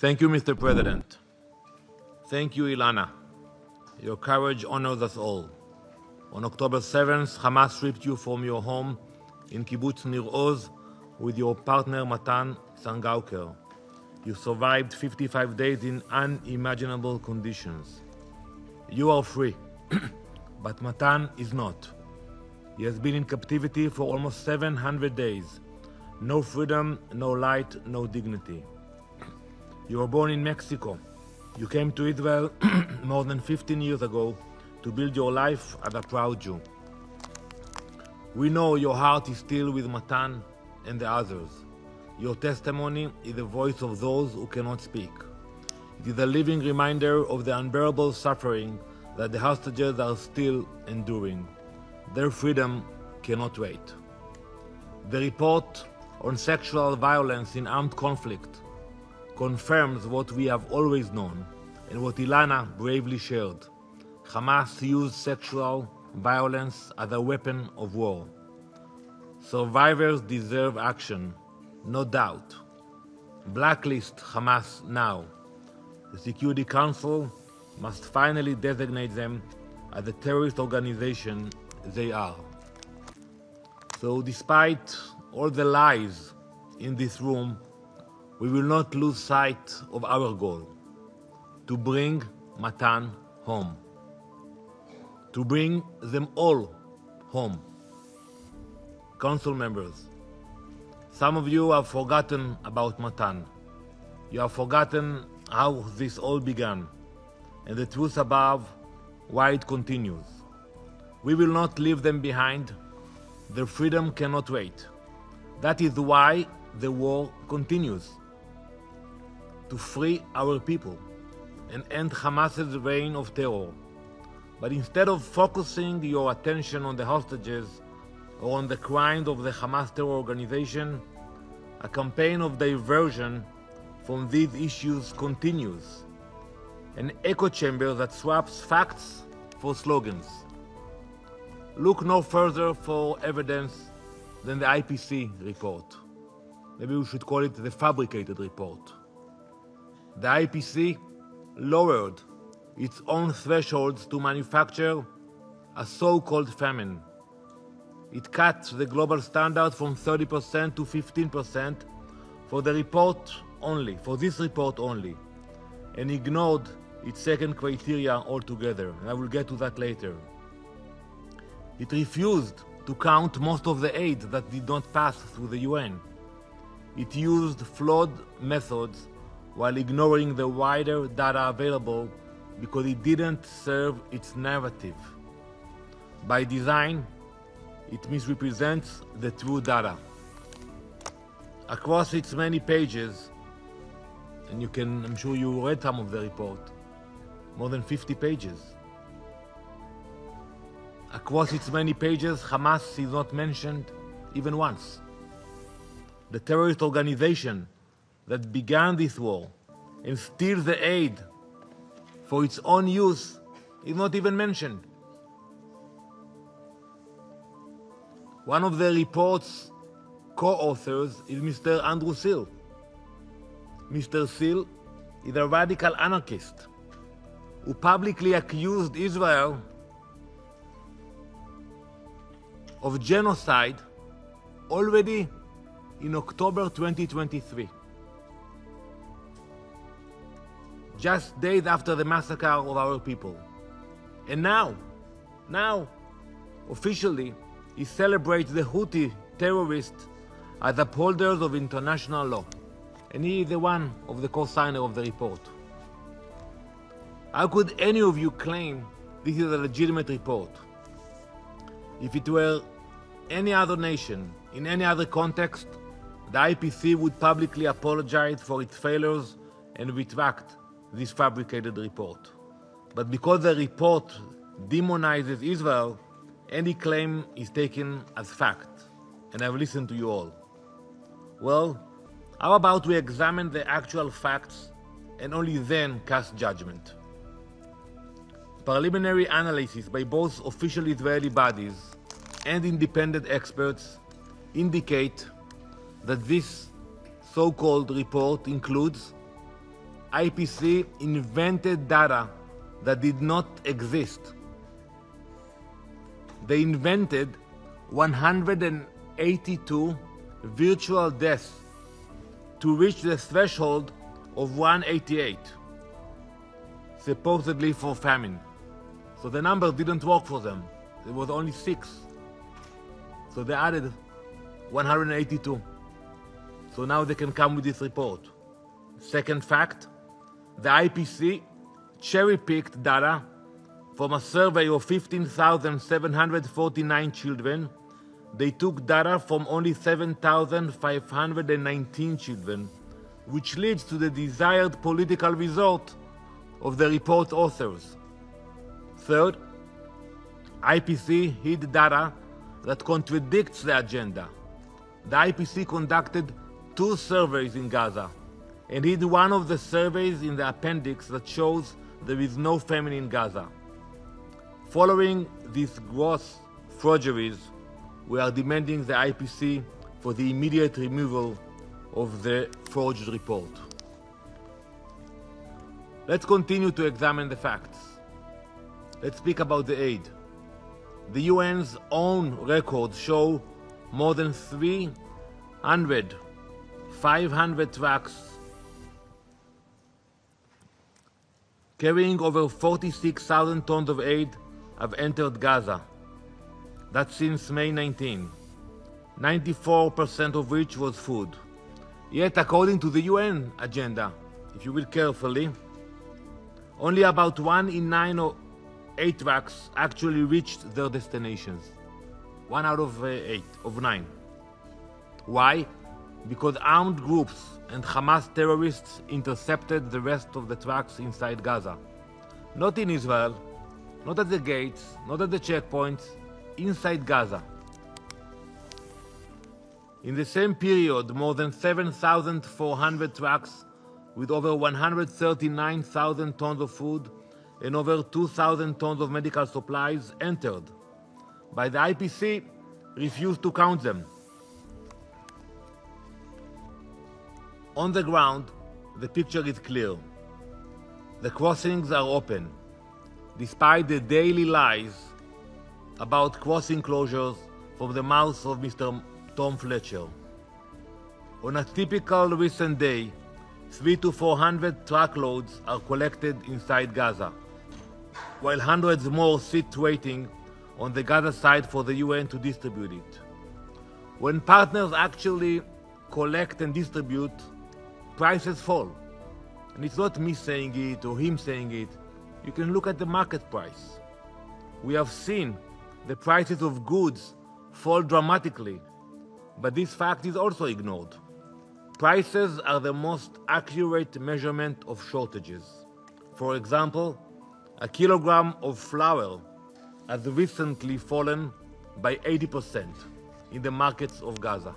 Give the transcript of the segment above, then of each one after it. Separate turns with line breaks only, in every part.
Thank you, Mr. President. Thank you, Ilana. Your courage honors us all. On October 7th, Hamas stripped you from your home in Kibbutz Nir Oz with your partner Matan Sangauker. You survived 55 days in unimaginable conditions. You are free, but Matan is not. He has been in captivity for almost 700 days. No freedom, no light, no dignity. You were born in Mexico. You came to Israel more than 15 years ago to build your life as a proud Jew. We know your heart is still with Matan and the others. Your testimony is the voice of those who cannot speak. It is a living reminder of the unbearable suffering that the hostages are still enduring. Their freedom cannot wait. The report on sexual violence in armed conflict confirms what we have always known and what Ilana bravely shared. Hamas used sexual violence as a weapon of war. Survivors deserve action, no doubt. Blacklist Hamas now. The Security Council must finally designate them as the terrorist organization they are. So despite all the lies in this room, we will not lose sight of our goal: to bring Matan home. To bring them all home. Council members, some of you have forgotten about Matan. You have forgotten how this all began, and the truth above why it continues. We will not leave them behind. Their freedom cannot wait. That is why the war continues. To free our people and end Hamas's reign of terror. But instead of focusing your attention on the hostages or on the crimes of the Hamas terror organization, a campaign of diversion from these issues continues. An echo chamber that swaps facts for slogans. Look no further for evidence than the IPC report. Maybe we should call it the fabricated report. The IPC lowered its own thresholds to manufacture a so-called famine. It cut the global standard from 30% to 15% for this report only, and ignored its second criteria altogether. I will get to that later. It refused to count most of the aid that did not pass through the UN. It used flawed methods while ignoring the wider data available because it didn't serve its narrative. By design, it misrepresents the true data. Across its many pages, and I'm sure you read some of the report, more than 50 pages. Across its many pages, Hamas is not mentioned even once. The terrorist organization that began this war and steals the aid for its own use is not even mentioned. One of the report's co-authors is Mr. Andrew Seal. Mr. Seal is a radical anarchist who publicly accused Israel of genocide already in October 2023. Just days after the massacre of our people. And now, officially, he celebrates the Houthi terrorists as upholders of international law. And he is the one of the co-signer of the report. How could any of you claim this is a legitimate report? If it were any other nation, in any other context, the IPC would publicly apologize for its failures and retract this fabricated report. But because the report demonizes Israel, any claim is taken as fact, and I've listened to you all. Well, how about we examine the actual facts and only then cast judgment? Preliminary analysis by both official Israeli bodies and independent experts indicate that this so-called report includes IPC invented data that did not exist. They invented 182 virtual deaths to reach the threshold of 188, supposedly for famine. So the number didn't work for them. There was only 6. So they added 182. So now they can come with this report. Second fact, the IPC cherry-picked data from a survey of 15,749 children. They took data from only 7,519 children, which leads to the desired political result of the report's authors. Third, IPC hid data that contradicts the agenda. The IPC conducted 2 surveys in Gaza and hid one of the surveys in the appendix that shows there is no famine in Gaza. Following these gross forgeries, we are demanding the IPC for the immediate removal of the forged report. Let's continue to examine the facts. Let's speak about the aid. The UN's own records show more than 500 trucks carrying over 46,000 tons of aid have entered Gaza. That's since May 19, 94% of which was food. Yet, according to the UN agenda, if you read carefully, only about 1 in 9 or 8 trucks actually reached their destinations. 1 out of 9. Why? Because armed groups and Hamas terrorists intercepted the rest of the trucks inside Gaza. Not in Israel, not at the gates, not at the checkpoints, inside Gaza. In the same period, more than 7,400 trucks with over 139,000 tons of food and over 2,000 tons of medical supplies entered. But the IPC refused to count them. On the ground, the picture is clear. The crossings are open, despite the daily lies about crossing closures from the mouth of Mr. Tom Fletcher. On a typical recent day, 300 to 400 truckloads are collected inside Gaza, while hundreds more sit waiting on the Gaza side for the UN to distribute it. When partners actually collect and distribute, prices fall. And it's not me saying it or him saying it. You can look at the market price. We have seen the prices of goods fall dramatically, but this fact is also ignored. Prices are the most accurate measurement of shortages. For example, a kilogram of flour has recently fallen by 80% in the markets of Gaza.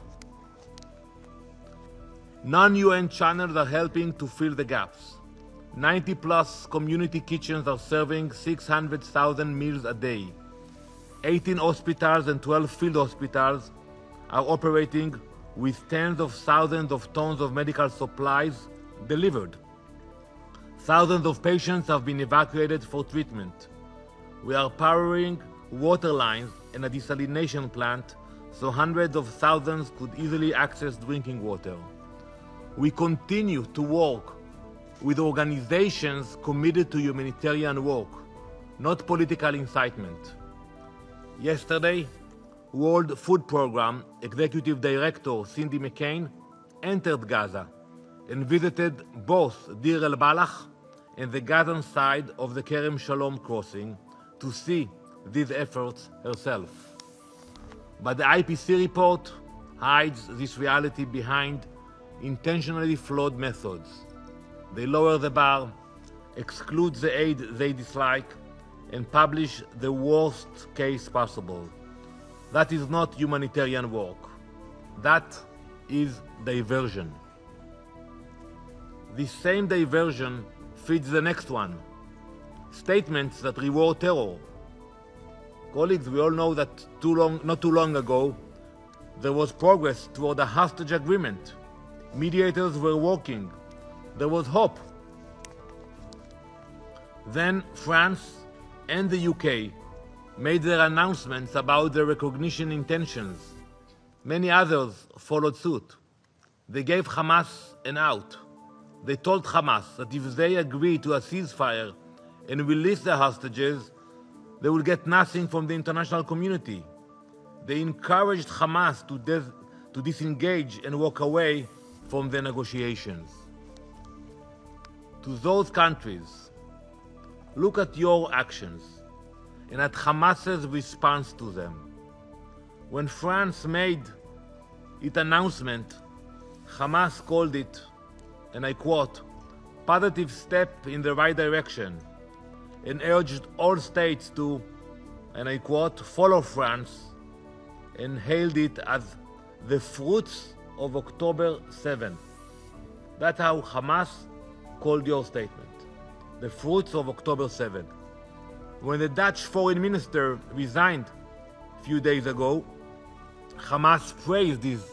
Non-UN channels are helping to fill the gaps. 90+ community kitchens are serving 600,000 meals a day. 18 hospitals and 12 field hospitals are operating with tens of thousands of tons of medical supplies delivered. Thousands of patients have been evacuated for treatment. We are powering water lines and a desalination plant so hundreds of thousands could easily access drinking water. We continue to work with organizations committed to humanitarian work, not political incitement. Yesterday, World Food Programme Executive Director Cindy McCain entered Gaza and visited both Deir el-Balach and the Gazan side of the Kerem Shalom crossing to see these efforts herself. But the IPC report hides this reality behind intentionally flawed methods. They lower the bar, exclude the aid they dislike, and publish the worst case possible. That is not humanitarian work. That is diversion. This same diversion feeds the next one. Statements that reward terror. Colleagues, we all know that not too long ago, there was progress toward a hostage agreement. Mediators were working. There was hope. Then France and the UK made their announcements about their recognition intentions. Many others followed suit. They gave Hamas an out. They told Hamas that if they agree to a ceasefire and release the hostages, they will get nothing from the international community. They encouraged Hamas to disengage and walk away from the negotiations. To those countries, look at your actions and at Hamas's response to them. When France made its announcement, Hamas called it, and I quote, "positive step in the right direction," and urged all states to, and I quote, "follow France," and hailed it as the fruits of October 7th. That's how Hamas called your statement, the fruits of October 7th. When the Dutch foreign minister resigned a few days ago, Hamas praised his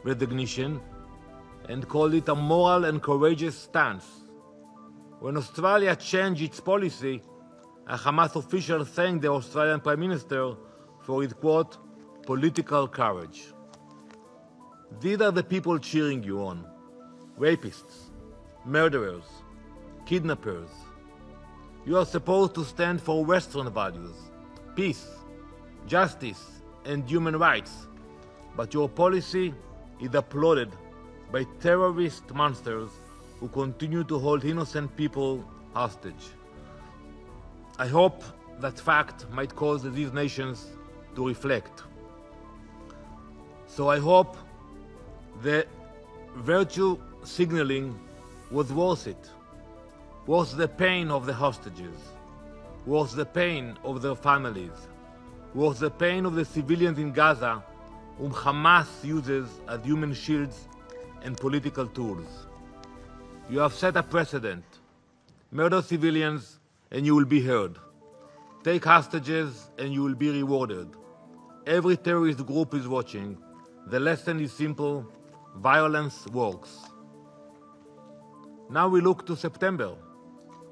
resignation and called it a moral and courageous stance. When Australia changed its policy, a Hamas official thanked the Australian Prime Minister for his, quote, "political courage." These are the people cheering you on: rapists, murderers, kidnappers. You are supposed to stand for Western values, peace, justice, and human rights, but your policy is applauded by terrorist monsters who continue to hold innocent people hostage. I hope that fact might cause these nations to reflect. So I hope the virtue signaling was worth it, worth the pain of the hostages, worth the pain of their families, worth the pain of the civilians in Gaza whom Hamas uses as human shields and political tools. You have set a precedent. Murder civilians and you will be heard. Take hostages and you will be rewarded. Every terrorist group is watching. The lesson is simple: violence works. Now we look to September,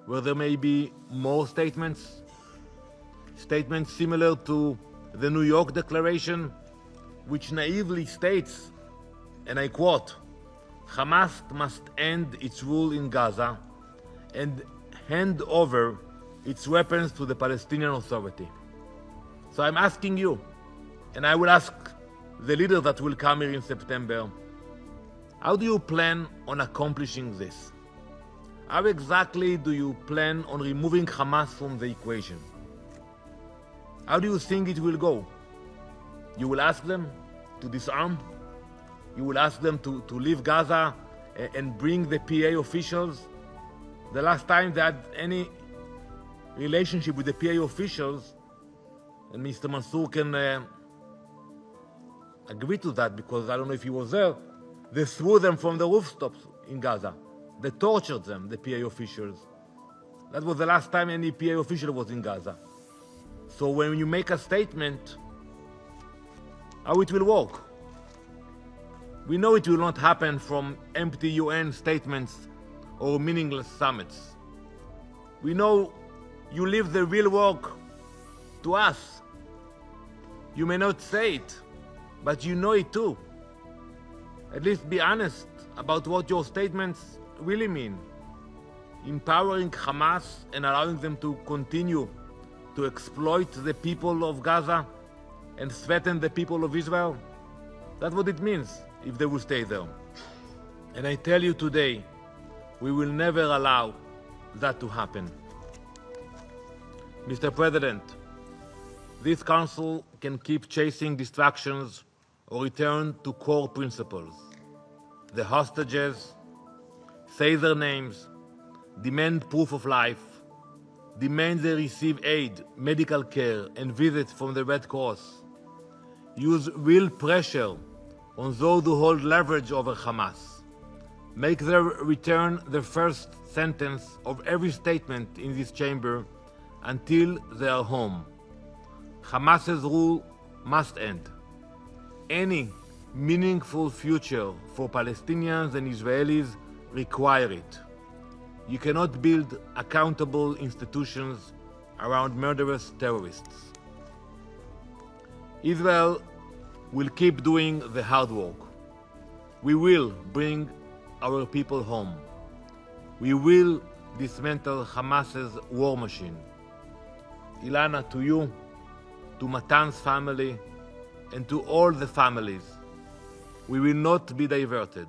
where there may be more statements similar to the New York Declaration, which naively states, and I quote, "Hamas must end its rule in Gaza and hand over its weapons to the Palestinian Authority." So I'm asking you, and I will ask the leaders that will come here in September, how do you plan on accomplishing this? How exactly do you plan on removing Hamas from the equation? How do you think it will go? You will ask them to disarm? You will ask them to leave Gaza and bring the PA officials? The last time they had any relationship with the PA officials, and Mr. Mansour can agree to that because I don't know if he was there, they threw them from the rooftops in Gaza. They tortured them, the PA officials. That was the last time any PA official was in Gaza. So when you make a statement, how it will work? We know it will not happen from empty UN statements or meaningless summits. We know you leave the real work to us. You may not say it, but you know it too. At least be honest about what your statements really mean. Empowering Hamas and allowing them to continue to exploit the people of Gaza and threaten the people of Israel? That's what it means if they will stay there. And I tell you today, we will never allow that to happen. Mr. President, this Council can keep chasing distractions or return to core principles. The hostages, say their names, demand proof of life, demand they receive aid, medical care, and visits from the Red Cross. Use real pressure on those who hold leverage over Hamas. Make their return the first sentence of every statement in this chamber until they are home. Hamas's rule must end. Any meaningful future for Palestinians and Israelis require it. You cannot build accountable institutions around murderous terrorists. Israel will keep doing the hard work. We will bring our people home. We will dismantle Hamas's war machine. Ilana, to you, to Matan's family, and to all the families, we will not be diverted.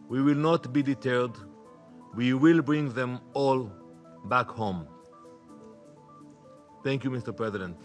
We will not be deterred. We will bring them all back home. Thank you, Mr. President.